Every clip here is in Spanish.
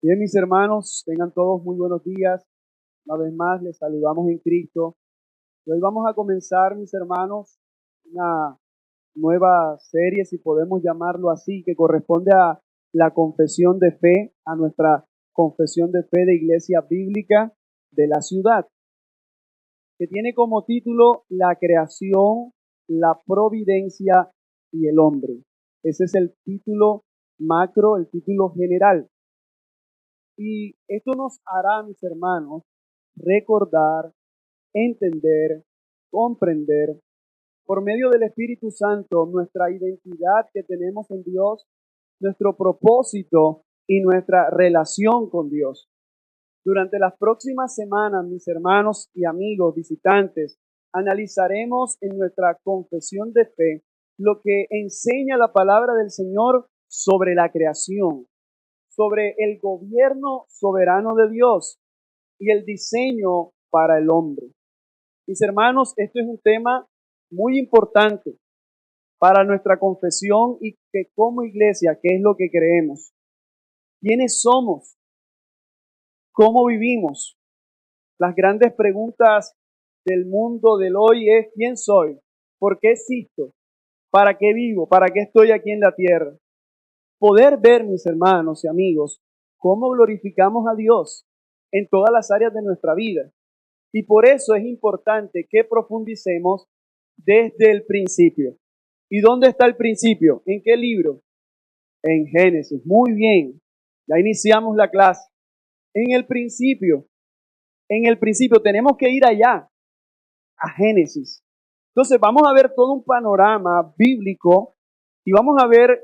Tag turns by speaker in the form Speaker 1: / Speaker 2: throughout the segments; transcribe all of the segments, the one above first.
Speaker 1: Bien, mis hermanos, tengan todos muy buenos días. Una vez más, les saludamos en Cristo. Y hoy vamos a comenzar, mis hermanos, una nueva serie, si podemos llamarlo así, que corresponde a la confesión de fe, a nuestra confesión de fe de Iglesia Bíblica de la ciudad, que tiene como título La creación, la providencia y el hombre. Ese es el título macro, el título general. Y esto nos hará, mis hermanos, recordar, entender, comprender, por medio del Espíritu Santo, nuestra identidad que tenemos en Dios, nuestro propósito y nuestra relación con Dios. Durante las próximas semanas, mis hermanos y amigos visitantes, analizaremos en nuestra confesión de fe lo que enseña la palabra del Señor sobre la creación, sobre el gobierno soberano de Dios y el diseño para el hombre. Mis hermanos, esto es un tema muy importante para nuestra confesión y que como iglesia, ¿qué es lo que creemos? ¿Quiénes somos? ¿Cómo vivimos? Las grandes preguntas del mundo del hoy es ¿quién soy? ¿Por qué existo? ¿Para qué vivo? ¿Para qué estoy aquí en la tierra? Poder ver, mis hermanos y amigos, cómo glorificamos a Dios en todas las áreas de nuestra vida. Y por eso es importante que profundicemos desde el principio. ¿Y dónde está el principio? ¿En qué libro? En Génesis. Muy bien. Ya iniciamos la clase. En el principio. En el principio tenemos que ir allá, a Génesis. Entonces vamos a ver todo un panorama bíblico y vamos a ver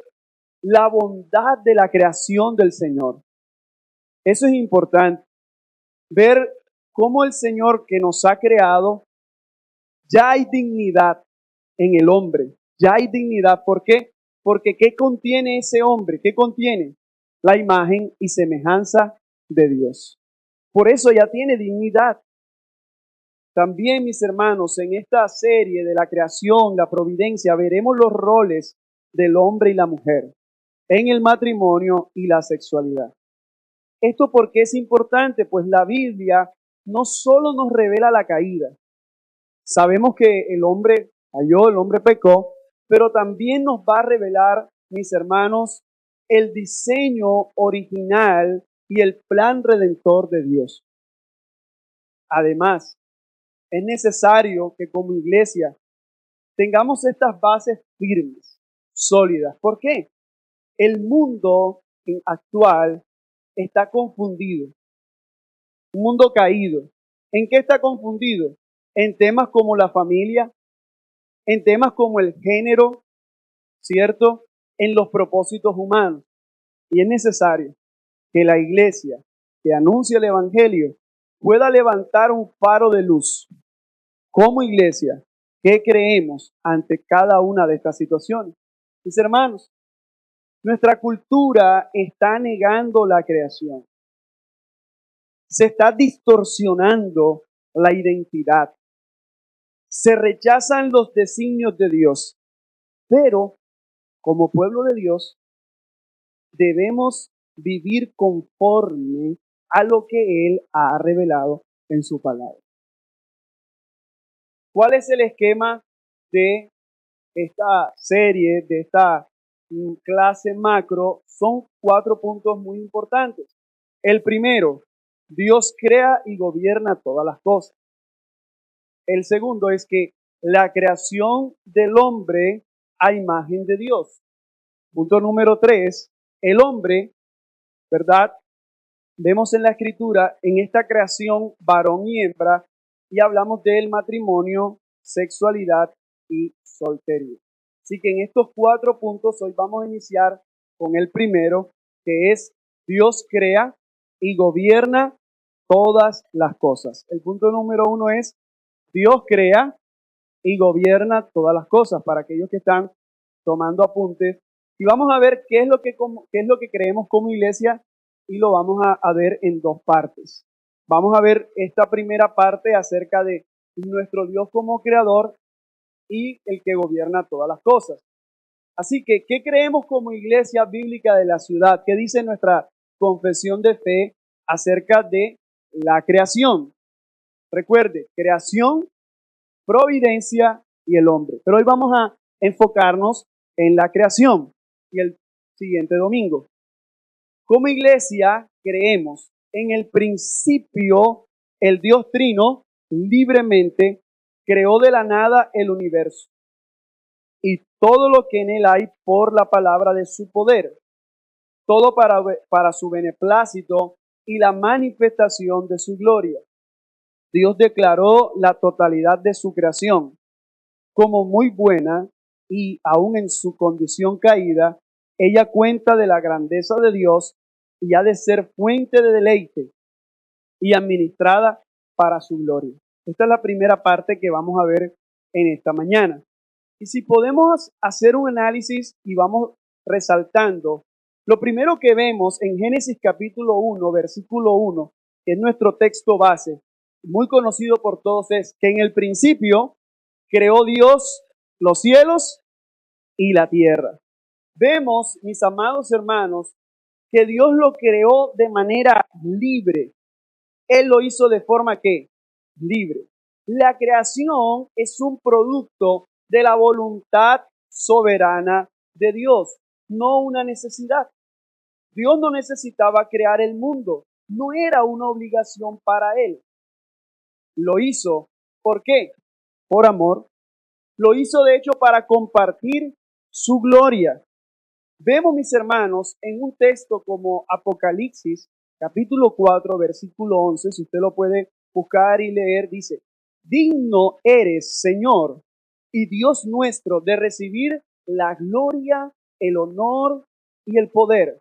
Speaker 1: la bondad de la creación del Señor. Eso es importante. Ver cómo el Señor que nos ha creado, ya hay dignidad en el hombre. Ya hay dignidad. ¿Por qué? Porque ¿qué contiene ese hombre? ¿Qué contiene? La imagen y semejanza de Dios. Por eso ya tiene dignidad. También, mis hermanos, en esta serie de la creación, la providencia, veremos los roles del hombre y la mujer en el matrimonio y la sexualidad. ¿Esto por qué es importante? Pues la Biblia no solo nos revela la caída. Sabemos que el hombre cayó, el hombre pecó, pero también nos va a revelar, mis hermanos, el diseño original y el plan redentor de Dios. Además, es necesario que como iglesia tengamos estas bases firmes, sólidas. ¿Por qué? El mundo actual está confundido, un mundo caído. ¿En qué está confundido? En temas como la familia, en temas como el género, ¿cierto? En los propósitos humanos. Y es necesario que la iglesia que anuncia el evangelio pueda levantar un faro de luz. Como iglesia, ¿qué creemos ante cada una de estas situaciones? Mis hermanos, nuestra cultura está negando la creación. Se está distorsionando la identidad. Se rechazan los designios de Dios. Pero, como pueblo de Dios, debemos vivir conforme a lo que Él ha revelado en su palabra. ¿Cuál es el esquema de esta serie, de esta clase macro? Son 4 puntos muy importantes. El primero, Dios crea y gobierna todas las cosas. El segundo es que la creación del hombre a imagen de Dios. Punto número 3, el hombre, ¿verdad? Vemos en la escritura, en esta creación, varón y hembra, y hablamos del matrimonio, sexualidad y soltería. Así que en estos 4 puntos hoy vamos a iniciar con el primero, que es Dios crea y gobierna todas las cosas. El punto número 1 es Dios crea y gobierna todas las cosas, para aquellos que están tomando apuntes. Y vamos a ver qué es lo que creemos como iglesia y lo vamos a ver en 2 partes. Vamos a ver esta primera parte acerca de nuestro Dios como creador y el que gobierna todas las cosas. Así que, ¿qué creemos como iglesia bíblica de la ciudad? ¿Qué dice nuestra confesión de fe acerca de la creación. Recuerde, creación, providencia y el hombre. Pero hoy vamos a enfocarnos en la creación y el siguiente domingo. Como iglesia creemos en el principio, el Dios Trino libremente creó de la nada el universo y todo lo que en él hay por la palabra de su poder, todo para su beneplácito y la manifestación de su gloria. Dios declaró la totalidad de su creación como muy buena y aún en su condición caída, ella cuenta de la grandeza de Dios y ha de ser fuente de deleite y administrada para su gloria. Esta es la primera parte que vamos a ver en esta mañana. Y si podemos hacer un análisis y vamos resaltando, lo primero que vemos en Génesis capítulo 1, versículo 1, que es nuestro texto base, muy conocido por todos, es que en el principio creó Dios los cielos y la tierra. Vemos, mis amados hermanos, que Dios lo creó de manera libre. Él lo hizo de forma que libre. La creación es un producto de la voluntad soberana de Dios, no una necesidad. Dios no necesitaba crear el mundo, no era una obligación para él. Lo hizo, ¿por qué? Por amor. Lo hizo de hecho para compartir su gloria. Vemos, mis hermanos, en un texto como Apocalipsis, capítulo 4, versículo 11, si usted lo puede buscar y leer, dice, digno eres, Señor, y Dios nuestro, de recibir la gloria, el honor y el poder,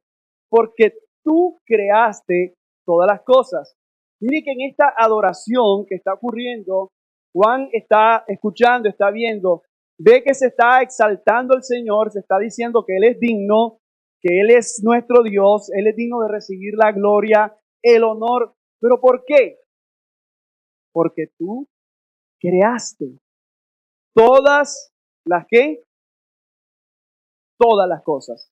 Speaker 1: porque tú creaste todas las cosas. Mire que en esta adoración que está ocurriendo, Juan está escuchando, está viendo, ve que se está exaltando el Señor, se está diciendo que Él es digno, que Él es nuestro Dios, Él es digno de recibir la gloria, el honor. ¿Pero por qué? Porque tú creaste todas las que, todas las cosas.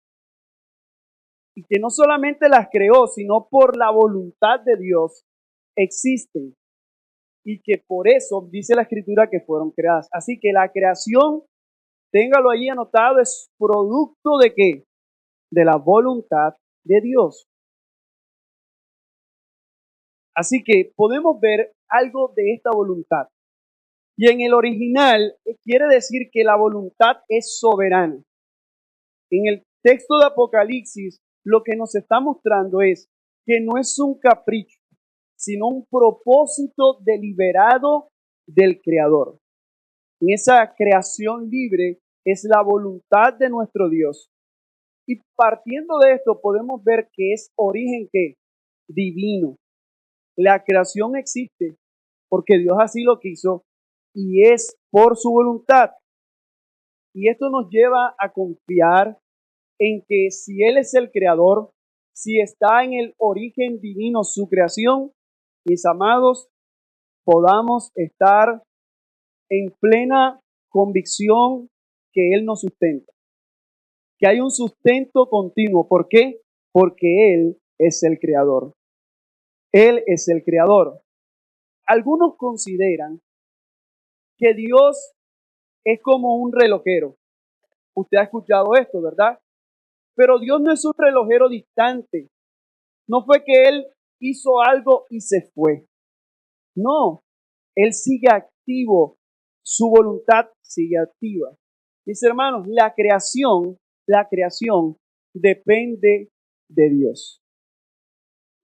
Speaker 1: Y que no solamente las creó, sino por la voluntad de Dios existen. Y que por eso dice la Escritura que fueron creadas. Así que la creación, téngalo ahí anotado, es producto de ¿qué? De la voluntad de Dios. Así que podemos ver algo de esta voluntad. Y en el original quiere decir que la voluntad es soberana. En el texto de Apocalipsis lo que nos está mostrando es que no es un capricho, sino un propósito deliberado del Creador. En esa creación libre es la voluntad de nuestro Dios. Y partiendo de esto podemos ver que es origen ¿qué? Divino. La creación existe porque Dios así lo quiso y es por su voluntad. Y esto nos lleva a confiar en que si Él es el creador, si está en el origen divino su creación, mis amados, podamos estar en plena convicción que Él nos sustenta. Que hay un sustento continuo. ¿Por qué? Porque Él es el creador. Él es el creador. Algunos consideran que Dios es como un relojero. Usted ha escuchado esto, ¿verdad? Pero Dios no es un relojero distante. No fue que Él hizo algo y se fue. No, Él sigue activo. Su voluntad sigue activa. Mis hermanos, la creación depende de Dios.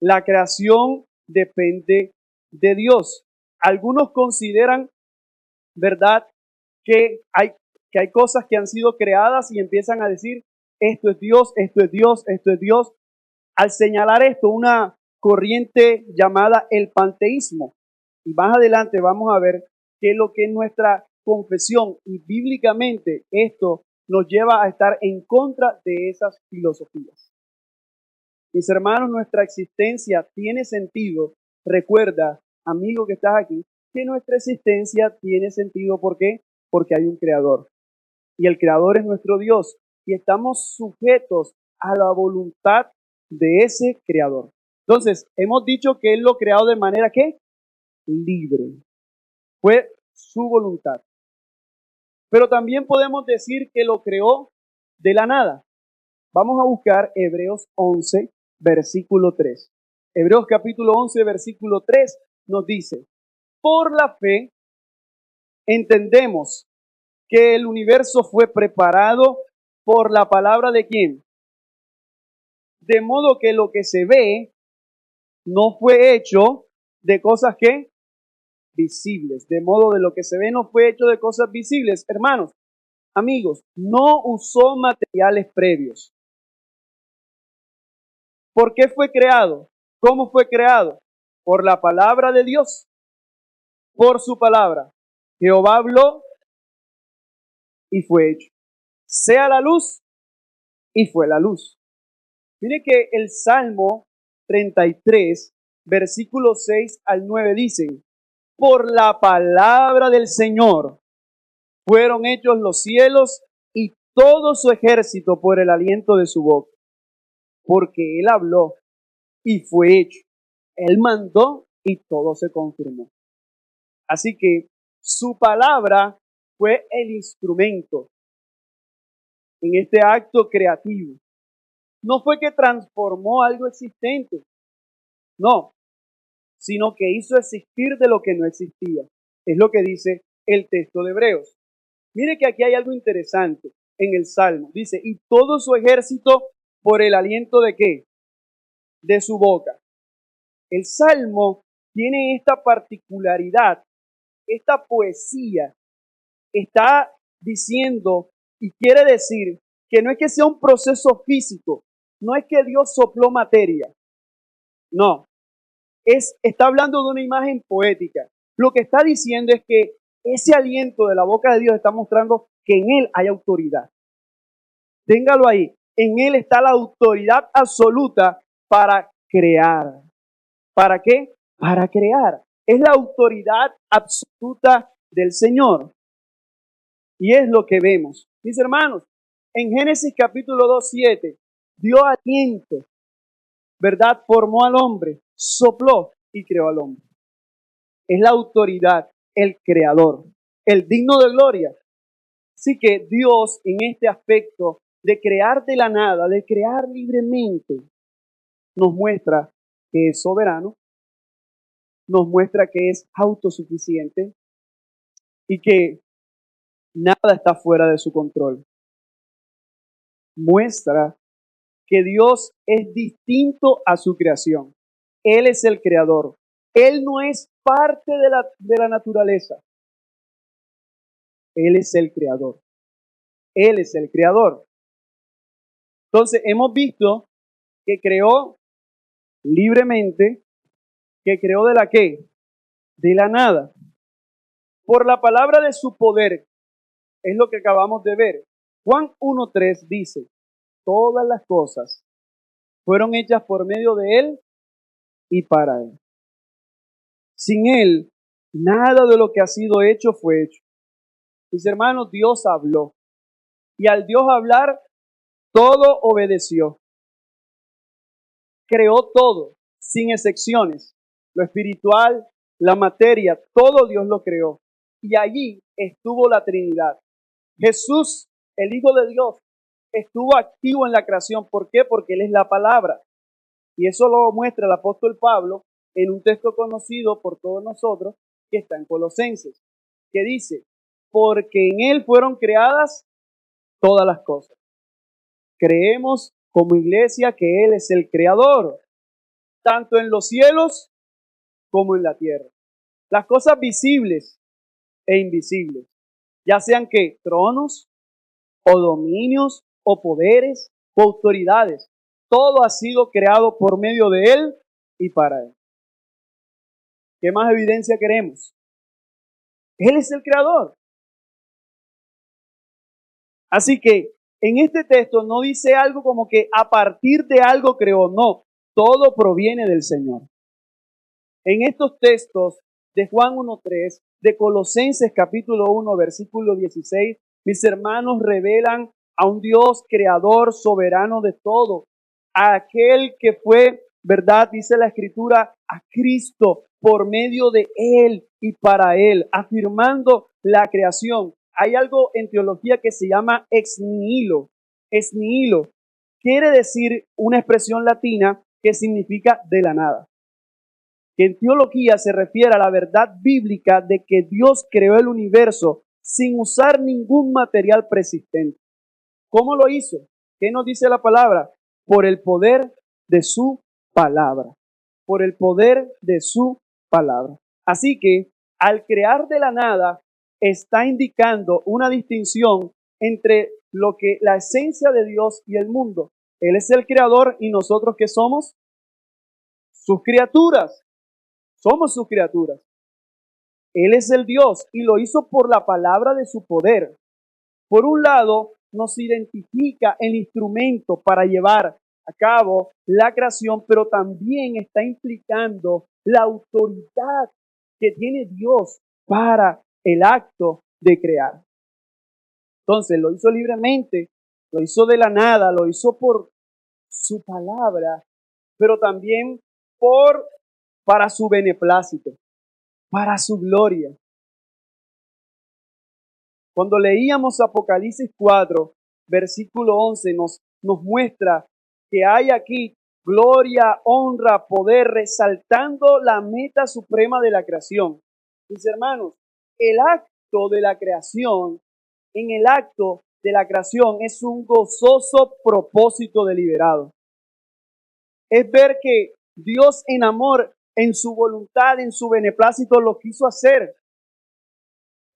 Speaker 1: La creación depende de Dios. Algunos consideran, ¿verdad?, que hay cosas que han sido creadas y empiezan a decir, esto es Dios, esto es Dios, esto es Dios. Al señalar esto, una corriente llamada el panteísmo. Y más adelante vamos a ver que lo que es nuestra confesión y bíblicamente esto nos lleva a estar en contra de esas filosofías. Mis hermanos, nuestra existencia tiene sentido. Recuerda, amigo que estás aquí, que nuestra existencia tiene sentido. ¿Por qué? Porque hay un creador. Y el creador es nuestro Dios. Y estamos sujetos a la voluntad de ese creador. Entonces, hemos dicho que Él lo creó de manera que libre. Fue su voluntad. Pero también podemos decir que lo creó de la nada. Vamos a buscar Hebreos 11, versículo 3. Hebreos capítulo 11, versículo 3 nos dice, por la fe entendemos que el universo fue preparado por la palabra de ¿quién? De modo que lo que se ve no fue hecho de cosas que visibles. De modo de lo que se ve no fue hecho de cosas visibles. Hermanos, amigos, no usó materiales previos. ¿Por qué fue creado? ¿Cómo fue creado? Por la palabra de Dios. Por su palabra. Jehová habló y fue hecho. Sea la luz y fue la luz. Mire que el Salmo 33, versículos 6 al 9 dicen, por la palabra del Señor fueron hechos los cielos y todo su ejército por el aliento de su boca. Porque Él habló y fue hecho. Él mandó y todo se confirmó. Así que su palabra fue el instrumento en este acto creativo. No fue que transformó algo existente, no, sino que hizo existir de lo que no existía. Es lo que dice el texto de Hebreos. Mire que aquí hay algo interesante en el Salmo. Dice, y todo su ejército por el aliento de ¿qué? De su boca. El Salmo tiene esta particularidad, esta poesía. Está diciendo y quiere decir que no es que sea un proceso físico, no es que Dios sopló materia, no, está hablando de una imagen poética. Lo que está diciendo es que ese aliento de la boca de Dios está mostrando que en Él hay autoridad. Téngalo ahí, en Él está la autoridad absoluta para crear. ¿Para qué? Para crear. Es la autoridad absoluta del Señor. Y es lo que vemos. Mis hermanos, en Génesis capítulo 2, 7, dio aliento, ¿verdad? Formó al hombre, sopló y creó al hombre. Es la autoridad, el creador, el digno de gloria. Así que Dios en este aspecto de crear de la nada, de crear libremente, nos muestra que es soberano, nos muestra que es autosuficiente y que nada está fuera de su control. Muestra que Dios es distinto a su creación. Él es el creador. Él no es parte de la naturaleza. Él es el creador. Él es el creador. Entonces, hemos visto que creó libremente, que creó de la qué? De la nada. Por la palabra de su poder, es lo que acabamos de ver. Juan 1:3 dice, todas las cosas fueron hechas por medio de Él y para Él. Sin Él, nada de lo que ha sido hecho fue hecho. Mis hermanos, Dios habló. Y al Dios hablar, todo obedeció. Creó todo, sin excepciones. Lo espiritual, la materia, todo Dios lo creó. Y allí estuvo la Trinidad. Jesús, el Hijo de Dios, estuvo activo en la creación. ¿Por qué? Porque Él es la palabra. Y eso lo muestra el apóstol Pablo en un texto conocido por todos nosotros que está en Colosenses, que dice, porque en Él fueron creadas todas las cosas. Creemos como iglesia que Él es el creador, tanto en los cielos como en la tierra. Las cosas visibles e invisibles, ya sean que tronos o dominios o poderes o autoridades, todo ha sido creado por medio de Él y para Él. ¿Qué más evidencia queremos? Él es el creador. Así que en este texto no dice algo como que a partir de algo creó, no, todo proviene del Señor. En estos textos de Juan 1:3, de Colosenses capítulo 1, versículo 16, mis hermanos revelan a un Dios creador, soberano de todo, a aquel que fue, ¿verdad? Dice la Escritura, a Cristo por medio de Él y para Él, afirmando la creación. Hay algo en teología que se llama ex nihilo. Ex nihilo quiere decir una expresión latina que significa de la nada. Que en teología se refiere a la verdad bíblica de que Dios creó el universo sin usar ningún material preexistente. ¿Cómo lo hizo? ¿Qué nos dice la palabra? Por el poder de su palabra. Por el poder de su palabra. Así que al crear de la nada está indicando una distinción entre lo que la esencia de Dios y el mundo. Él es el creador y nosotros ¿qué somos? Sus criaturas. Somos sus criaturas. Él es el Dios y lo hizo por la palabra de su poder. Por un lado, nos identifica el instrumento para llevar a cabo la creación, pero también está implicando la autoridad que tiene Dios para el acto de crear. Entonces, lo hizo libremente, lo hizo de la nada, lo hizo por su palabra, pero también para su beneplácito, para su gloria. Cuando leíamos Apocalipsis 4, versículo 11, nos muestra que hay aquí gloria, honra, poder, resaltando la meta suprema de la creación. Mis hermanos, el acto de la creación, en el acto de la creación es un gozoso propósito deliberado. Es ver que Dios en amor, en su voluntad, en su beneplácito lo quiso hacer.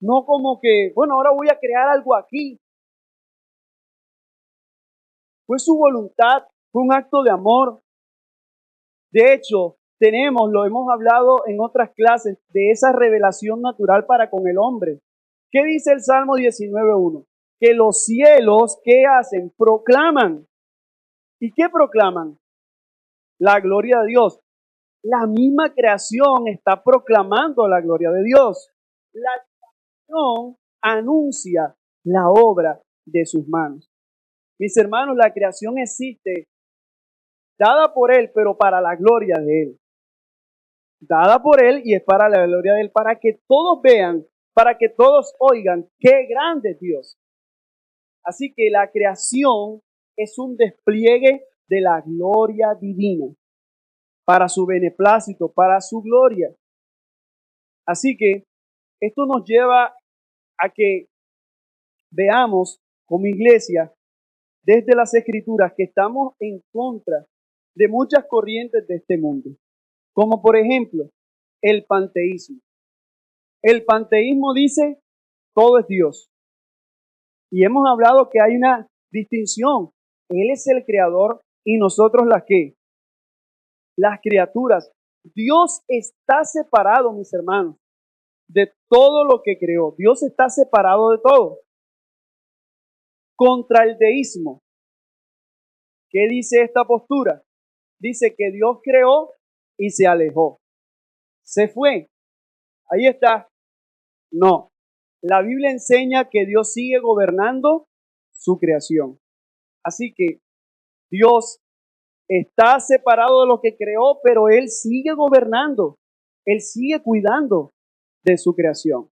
Speaker 1: No como que, bueno, ahora voy a crear algo aquí. Fue su voluntad, fue un acto de amor. De hecho, lo hemos hablado en otras clases, de esa revelación natural para con el hombre. ¿Qué dice el Salmo 19.1? Que los cielos, ¿qué hacen? Proclaman. ¿Y qué proclaman? La gloria de Dios. La misma creación está proclamando la gloria de Dios. La creación anuncia la obra de sus manos. Mis hermanos, la creación existe dada por Él, pero para la gloria de Él. Dada por Él y es para la gloria de Él, para que todos vean, para que todos oigan qué grande es Dios. Así que la creación es un despliegue de la gloria divina, para su beneplácito, para su gloria. Así que esto nos lleva a que veamos como iglesia desde las Escrituras que estamos en contra de muchas corrientes de este mundo, como por ejemplo el panteísmo. El panteísmo dice todo es Dios. Y hemos hablado que hay una distinción. Él es el creador y nosotros las que, las criaturas. Dios está separado, mis hermanos, de todo lo que creó. Dios está separado de todo. Contra el deísmo. ¿Qué dice esta postura? Dice que Dios creó y se alejó. Se fue. Ahí está. No. La Biblia enseña que Dios sigue gobernando su creación. Así que Dios está separado de lo que creó, pero Él sigue gobernando. Él sigue cuidando de su creación.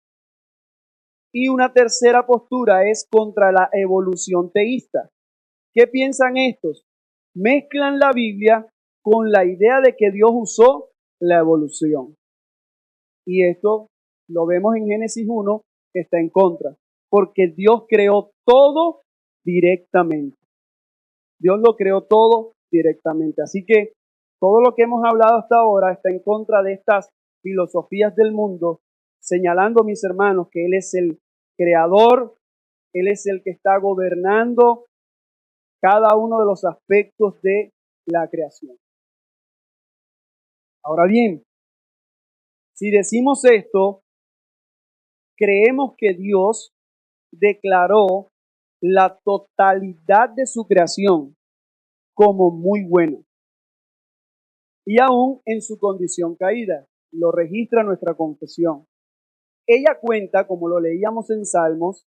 Speaker 1: Y una tercera postura es contra la evolución teísta. ¿Qué piensan estos? Mezclan la Biblia con la idea de que Dios usó la evolución. Y esto lo vemos en Génesis 1, que está en contra, porque Dios creó todo directamente. Dios lo creó todo directamente. Así que todo lo que hemos hablado hasta ahora está en contra de estas filosofías del mundo, señalando, mis hermanos, que Él es el creador, Él es el que está gobernando cada uno de los aspectos de la creación. Ahora bien, si decimos esto, creemos que Dios declaró la totalidad de su creación como muy buena. Y aún en su condición caída, lo registra nuestra confesión. Ella cuenta, como lo leíamos en Salmos,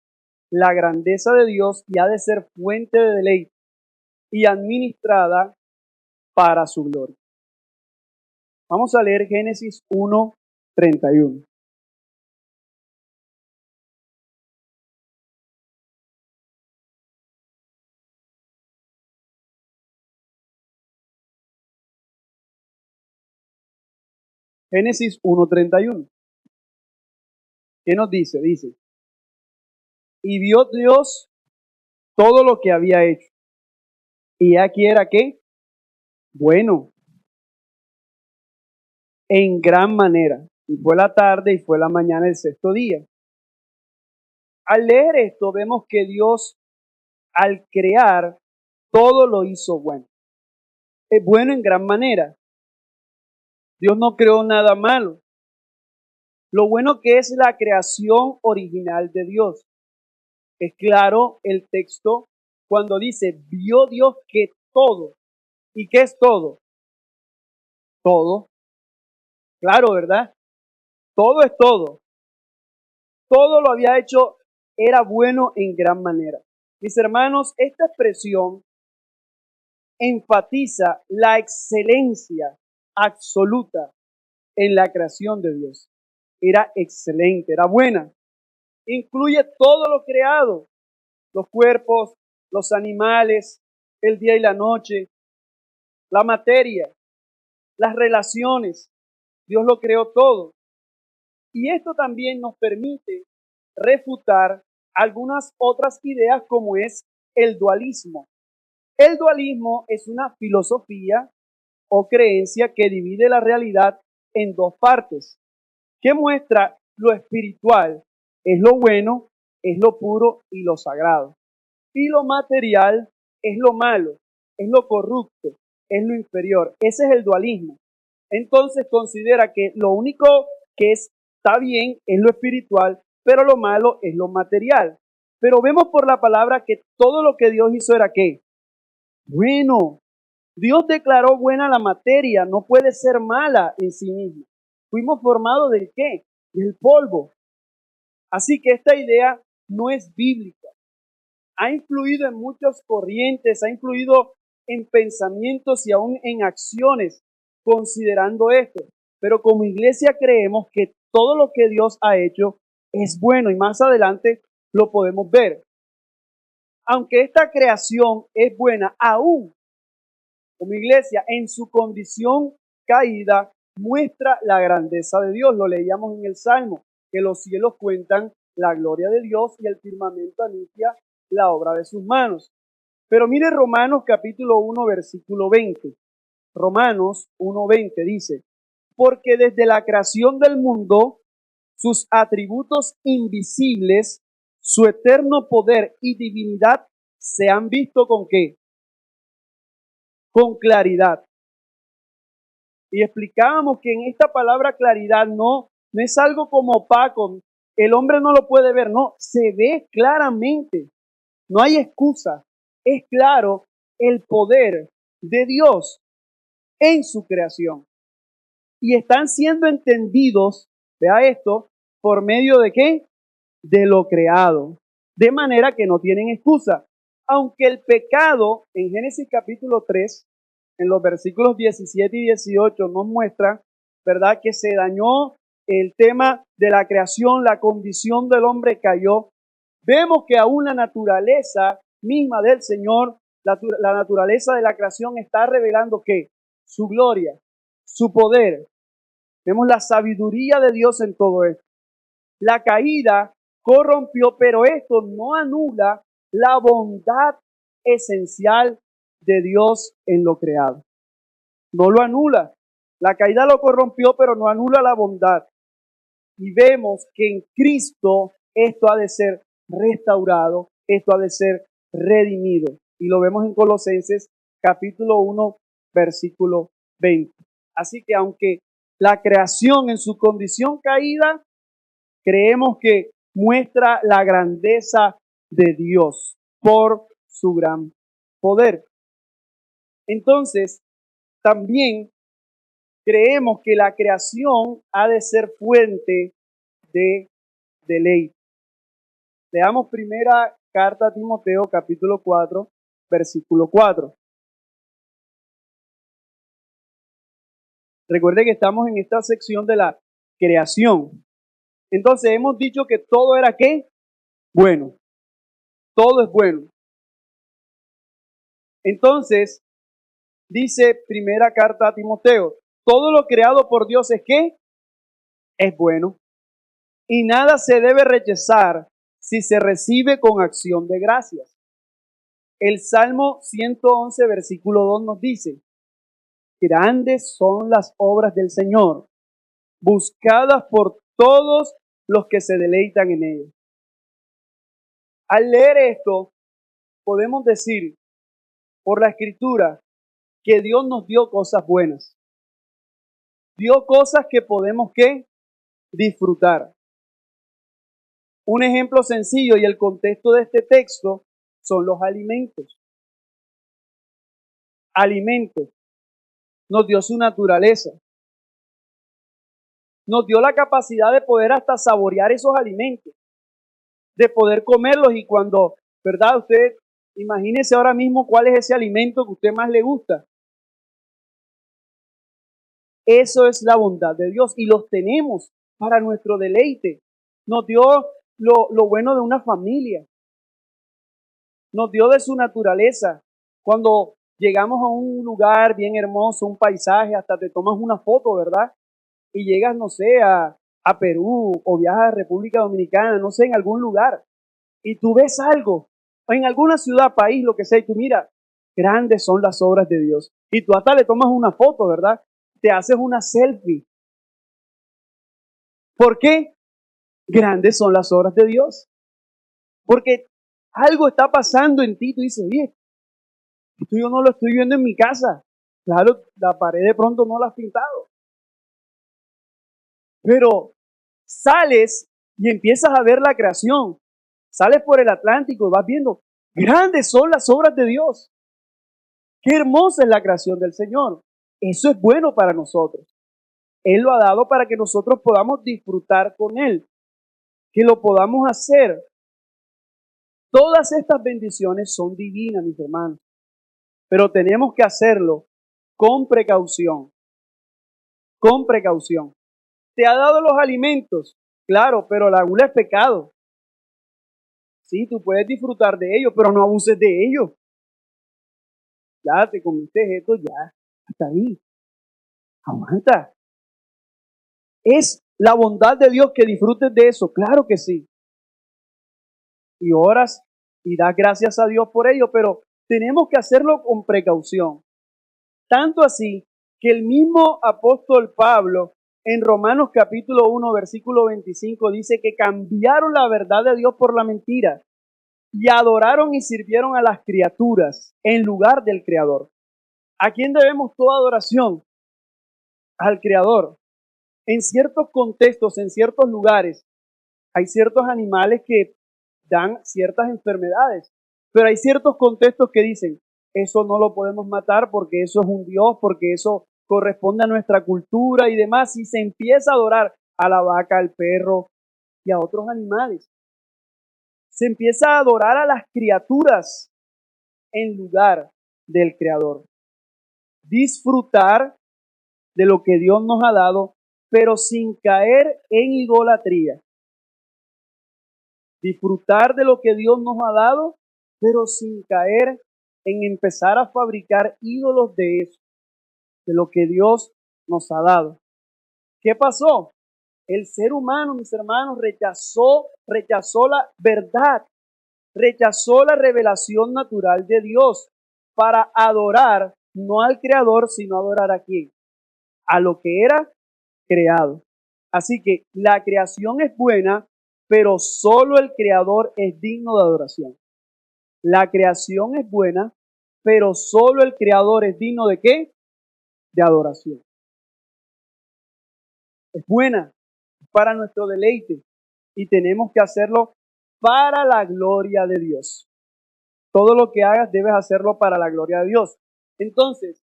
Speaker 1: la grandeza de Dios y ha de ser fuente de deleite y administrada para su gloria. Vamos a leer Génesis 1:31. Génesis 1:31. ¿Qué nos dice? Dice, y vio Dios todo lo que había hecho. Y aquí era ¿qué? Bueno, en gran manera. Y fue la tarde y fue la mañana del sexto día. Al leer esto vemos que Dios al crear todo lo hizo bueno. Es bueno en gran manera. Dios no creó nada malo. Lo bueno que es la creación original de Dios. Es claro el texto cuando dice, vio Dios que todo. ¿Y qué es todo? Todo. Claro, ¿verdad? Todo es todo. Todo lo había hecho, era bueno en gran manera. Mis hermanos, esta expresión enfatiza la excelencia absoluta en la creación de Dios. Era excelente, era buena. Incluye todo lo creado, los cuerpos, los animales, el día y la noche, la materia, las relaciones. Dios lo creó todo. Y esto también nos permite refutar algunas otras ideas como es el dualismo. El dualismo es una filosofía o creencia que divide la realidad en dos partes, que muestra lo espiritual es lo bueno, es lo puro y lo sagrado. Y lo material es lo malo, es lo corrupto, es lo inferior. Ese es el dualismo. Entonces considera que lo único que está bien es lo espiritual, pero lo malo es lo material. Pero vemos por la palabra que todo lo que Dios hizo era ¿qué? Bueno. Dios declaró buena la materia, no puede ser mala en sí misma. Fuimos formados ¿del qué? Del polvo. Así que esta idea no es bíblica. Ha influido en muchas corrientes, ha influido en pensamientos y aún en acciones, considerando esto. Pero como iglesia creemos que todo lo que Dios ha hecho es bueno y más adelante lo podemos ver. Aunque esta creación es buena, aún como iglesia, en su condición caída, muestra la grandeza de Dios. Lo leíamos en el Salmo, que los cielos cuentan la gloria de Dios y el firmamento anuncia la obra de sus manos. Pero mire Romanos capítulo 1, versículo 20. Romanos 1:20 dice, porque desde la creación del mundo, sus atributos invisibles, su eterno poder y divinidad se han visto ¿con qué? Con claridad. Y explicábamos que en esta palabra claridad no es algo como opaco, el hombre no lo puede ver, no, se ve claramente, no hay excusa, es claro el poder de Dios en su creación. Y están siendo entendidos, vea esto, por medio de ¿qué? De lo creado, de manera que no tienen excusa. Aunque el pecado en Génesis capítulo 3 en los versículos 17 y 18 nos muestra, ¿verdad?, que se dañó el tema de la creación, la condición del hombre cayó. Vemos que aún la naturaleza misma del Señor, la naturaleza de la creación está revelando ¿qué? Su gloria, su poder. Vemos la sabiduría de Dios en todo esto. La caída corrompió, pero esto no anula la bondad esencial de Dios en lo creado. No lo anula. La caída lo corrompió, pero no anula la bondad. Y vemos que en Cristo esto ha de ser restaurado, esto ha de ser redimido. Y lo vemos en Colosenses capítulo 1, versículo 20. Así que aunque la creación en su condición caída, creemos que muestra la grandeza de Dios por su gran poder. Entonces, también creemos que la creación ha de ser fuente de deleite. Leamos primera carta a Timoteo, capítulo 4, versículo 4. Recuerde que estamos en esta sección de la creación. Entonces hemos dicho que todo era ¿qué? Bueno. Todo es bueno. Entonces, dice primera carta a Timoteo, todo lo creado por Dios es ¿qué? Es bueno. Y nada se debe rechazar si se recibe con acción de gracias. El Salmo 111, versículo 2 nos dice, grandes son las obras del Señor, buscadas por todos los que se deleitan en ellas. Al leer esto, podemos decir por la Escritura que Dios nos dio cosas buenas. Dio cosas que podemos ¿qué? Disfrutar. Un ejemplo sencillo y el contexto de este texto son los alimentos. Alimentos. Nos dio su naturaleza. Nos dio la capacidad de poder hasta saborear esos alimentos, de poder comerlos y cuando, ¿verdad? Usted imagínese ahora mismo cuál es ese alimento que a usted más le gusta. Eso es la bondad de Dios y los tenemos para nuestro deleite. Nos dio lo bueno de una familia. Nos dio de su naturaleza. Cuando llegamos a un lugar bien hermoso, un paisaje, hasta te tomas una foto, ¿verdad? Y llegas, no sé, a Perú o viajas a República Dominicana, no sé, en algún lugar. Y tú ves algo, en alguna ciudad, país, lo que sea, y tú mira, grandes son las obras de Dios. Y tú hasta le tomas una foto, ¿verdad? Te haces una selfie. ¿Por qué? Grandes son las obras de Dios. Porque algo está pasando en ti, tú dices, oye, esto yo no lo estoy viendo en mi casa. Claro, la pared de pronto no la has pintado. Pero sales y empiezas a ver la creación. Sales por el Atlántico y vas viendo, grandes son las obras de Dios. Qué hermosa es la creación del Señor. Eso es bueno para nosotros. Él lo ha dado para que nosotros podamos disfrutar con Él, que lo podamos hacer. Todas estas bendiciones son divinas, mis hermanos, pero tenemos que hacerlo con precaución, con precaución. Te ha dado los alimentos, claro, pero la gula es pecado. Sí, tú puedes disfrutar de ellos, pero no abuses de ellos. Ya te comiste esto, ya, hasta ahí. Aguanta. ¿Es la bondad de Dios que disfrutes de eso? Claro que sí. Y oras y das gracias a Dios por ello, pero tenemos que hacerlo con precaución. Tanto así que el mismo apóstol Pablo en Romanos capítulo 1 versículo 25 dice que cambiaron la verdad de Dios por la mentira y adoraron y sirvieron a las criaturas en lugar del Creador. ¿A quién debemos toda adoración? Al Creador. En ciertos contextos, en ciertos lugares, hay ciertos animales que dan ciertas enfermedades, pero hay ciertos contextos que dicen, eso no lo podemos matar porque eso es un Dios, porque eso corresponde a nuestra cultura y demás, y se empieza a adorar a la vaca, al perro y a otros animales. Se empieza a adorar a las criaturas en lugar del Creador. Disfrutar de lo que Dios nos ha dado, pero sin caer en idolatría. Disfrutar de lo que Dios nos ha dado, pero sin caer en empezar a fabricar ídolos de eso, de lo que Dios nos ha dado. ¿Qué pasó? El ser humano, mis hermanos, rechazó la verdad, rechazó la revelación natural de Dios para adorar no al Creador, sino adorar a quién, a lo que era creado. Así que la creación es buena, pero solo el Creador es digno de adoración. La creación es buena, pero solo el Creador es digno ¿de qué? De adoración. Es buena para nuestro deleite y tenemos que hacerlo para la gloria de Dios. Todo lo que hagas debes hacerlo para la gloria de Dios. Entonces,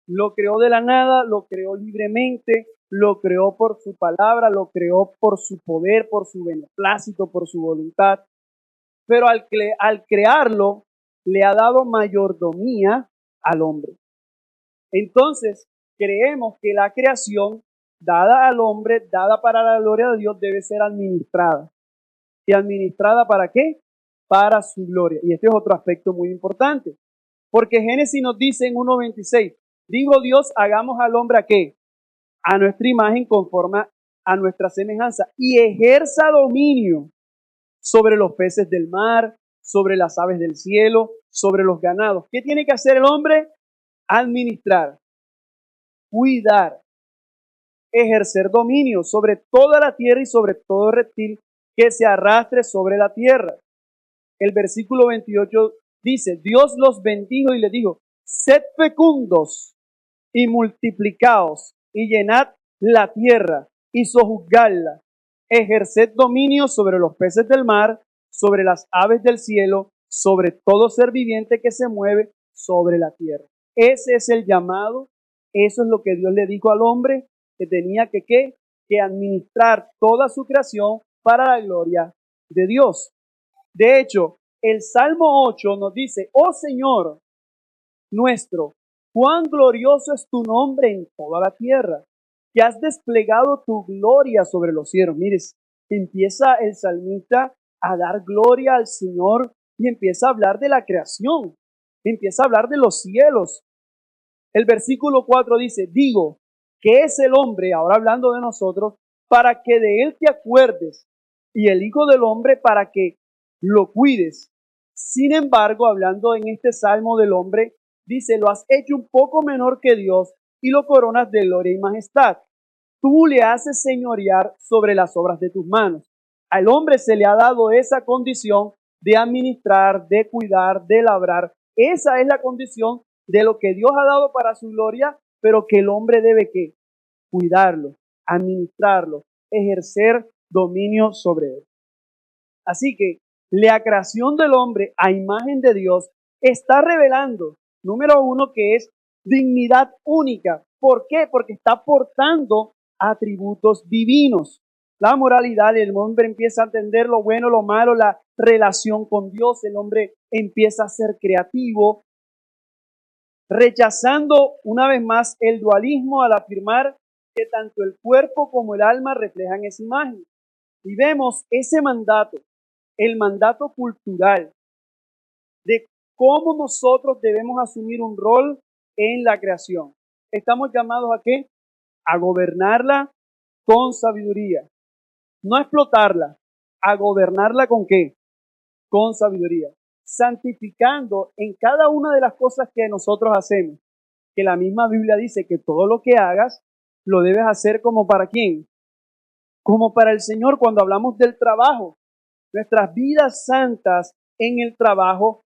Speaker 1: lo creó de la nada, lo creó libremente, lo creó por su palabra, lo creó por su poder, por su beneplácito, por su voluntad. Pero al crearlo, le ha dado mayordomía al hombre. Entonces, creemos que la creación, dada al hombre, dada para la gloria de Dios, debe ser administrada. ¿Y administrada para qué? Para su gloria. Y este es otro aspecto muy importante. Porque Génesis nos dice en 1:26, dijo Dios, hagamos al hombre ¿a qué? A nuestra imagen, conforme a nuestra semejanza, y ejerza dominio sobre los peces del mar, sobre las aves del cielo, sobre los ganados. ¿Qué tiene que hacer el hombre? Administrar, cuidar, ejercer dominio sobre toda la tierra y sobre todo reptil que se arrastre sobre la tierra. El versículo 28 dice, Dios los bendijo y les dijo, sed fecundos y multiplicaos y llenad la tierra y sojuzgadla, ejerced dominio sobre los peces del mar, sobre las aves del cielo, sobre todo ser viviente que se mueve sobre la tierra. Ese es el llamado, eso es lo que Dios le dijo al hombre, que tenía que administrar toda su creación para la gloria de Dios. De hecho, el Salmo 8 nos dice, oh Señor nuestro, cuán glorioso es tu nombre en toda la tierra, que has desplegado tu gloria sobre los cielos. Mires, empieza el salmista a dar gloria al Señor y empieza a hablar de la creación, empieza a hablar de los cielos. El versículo 4 dice, digo, ¿qué es el hombre? Ahora hablando de nosotros, para que de él te acuerdes, y el Hijo del Hombre para que lo cuides. Sin embargo, hablando en este salmo del hombre, dice, lo has hecho un poco menor que Dios y lo coronas de gloria y majestad. Tú le haces señorear sobre las obras de tus manos. Al hombre se le ha dado esa condición de administrar, de cuidar, de labrar. Esa es la condición de lo que Dios ha dado para su gloria, pero que el hombre debe ¿qué? Cuidarlo, administrarlo, ejercer dominio sobre él. Así que la creación del hombre a imagen de Dios está revelando, número uno, que es dignidad única. ¿Por qué? Porque está aportando atributos divinos. La moralidad, el hombre empieza a entender lo bueno, lo malo, la relación con Dios, el hombre empieza a ser creativo, rechazando una vez más el dualismo al afirmar que tanto el cuerpo como el alma reflejan esa imagen. Y vemos ese mandato, el mandato cultural de cómo nosotros debemos asumir un rol en la creación. Estamos llamados ¿a qué? A gobernarla con sabiduría. No a explotarla, a gobernarla ¿con qué? Con sabiduría. Santificando en cada una de las cosas que nosotros hacemos. Que la misma Biblia dice que todo lo que hagas lo debes hacer como para quién. Como para el Señor cuando hablamos del trabajo. Nuestras vidas santas en el trabajo,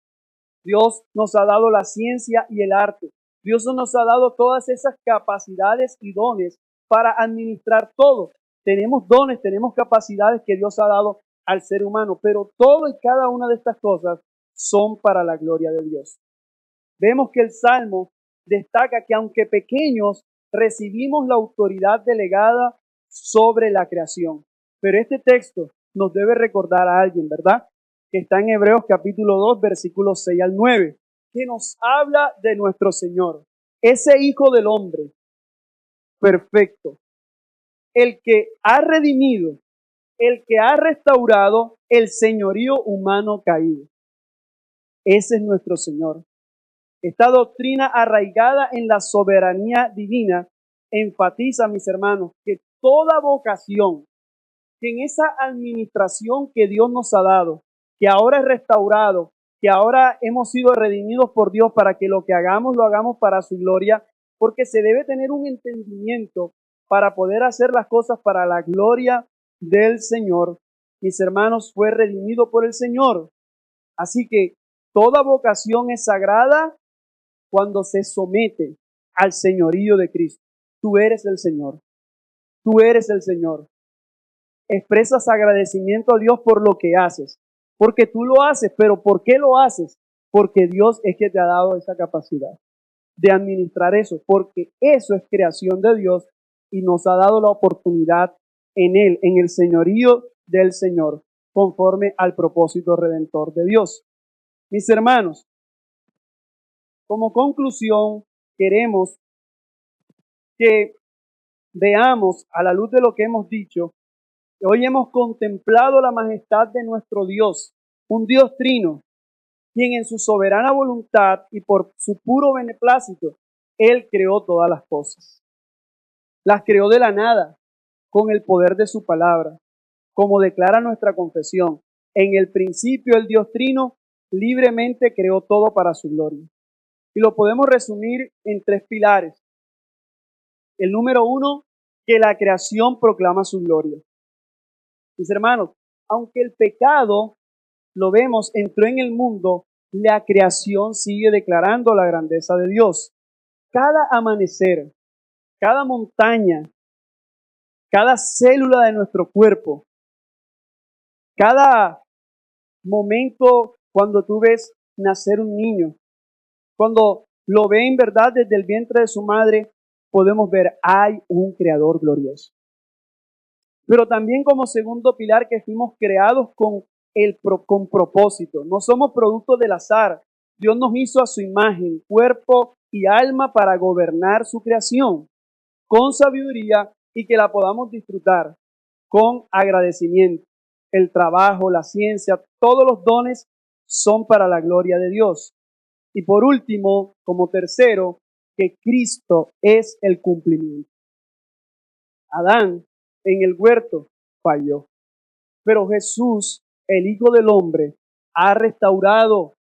Speaker 1: Dios nos ha dado la ciencia y el arte. Dios nos ha dado todas esas capacidades y dones para administrar todo. Tenemos dones, tenemos capacidades que Dios ha dado al ser humano, pero todo y cada una de estas cosas son para la gloria de Dios. Vemos que el Salmo destaca que aunque pequeños, recibimos la autoridad delegada sobre la creación. Pero este texto nos debe recordar a alguien, ¿verdad? Que está en Hebreos capítulo 2, versículos 6 al 9, que nos habla de nuestro Señor, ese Hijo del Hombre, perfecto, el que ha redimido, el que ha restaurado el señorío humano caído. Ese es nuestro Señor. Esta doctrina arraigada en la soberanía divina enfatiza, mis hermanos, que toda vocación, que en esa administración que Dios nos ha dado, que ahora es restaurado, que ahora hemos sido redimidos por Dios para que lo que hagamos lo hagamos para su gloria, porque se debe tener un entendimiento para poder hacer las cosas para la gloria del Señor. Mis hermanos, fue redimido por el Señor. Así que toda vocación es sagrada cuando se somete al señorío de Cristo. Tú eres el Señor. Tú eres el Señor. Expresas agradecimiento a Dios por lo que haces. Porque tú lo haces, pero ¿por qué lo haces? Porque Dios es que te ha dado esa capacidad de administrar eso, porque eso es creación de Dios y nos ha dado la oportunidad en Él, en el señorío del Señor, conforme al propósito redentor de Dios. Mis hermanos, como conclusión, queremos que veamos, a la luz de lo que hemos dicho, que hoy hemos contemplado la majestad de nuestro Dios, un Dios trino, quien en su soberana voluntad y por su puro beneplácito, Él creó todas las cosas. Las creó de la nada, con el poder de su palabra, como declara nuestra confesión. En el principio el Dios trino libremente creó todo para su gloria. Y lo podemos resumir en 3 pilares. El número 1, que la creación proclama su gloria. Mis hermanos, aunque el pecado, lo vemos, entró en el mundo, la creación sigue declarando la grandeza de Dios. Cada amanecer, cada montaña, cada célula de nuestro cuerpo, cada momento cuando tú ves nacer un niño, cuando lo ve en verdad desde el vientre de su madre, podemos ver, hay un creador glorioso. Pero también como segundo pilar, que fuimos creados con propósito. No somos producto del azar. Dios nos hizo a su imagen, cuerpo y alma para gobernar su creación con sabiduría y que la podamos disfrutar con agradecimiento. El trabajo, la ciencia, todos los dones son para la gloria de Dios. Y por último, como tercero, que Cristo es el cumplimiento. Adán en el huerto falló, pero Jesús, el Hijo del Hombre, ha restaurado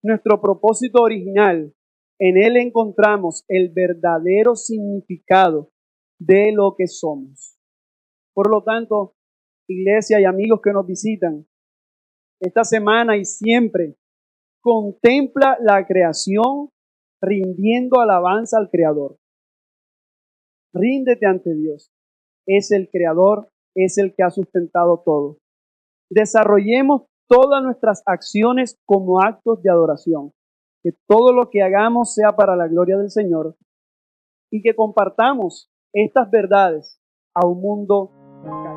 Speaker 1: nuestro propósito original. En Él encontramos el verdadero significado de lo que somos. Por lo tanto, iglesia y amigos que nos visitan, esta semana y siempre, contempla la creación rindiendo alabanza al Creador. Ríndete ante Dios. Es el Creador, es el que ha sustentado todo. Desarrollemos todas nuestras acciones como actos de adoración. Que todo lo que hagamos sea para la gloria del Señor y que compartamos estas verdades a un mundo caído.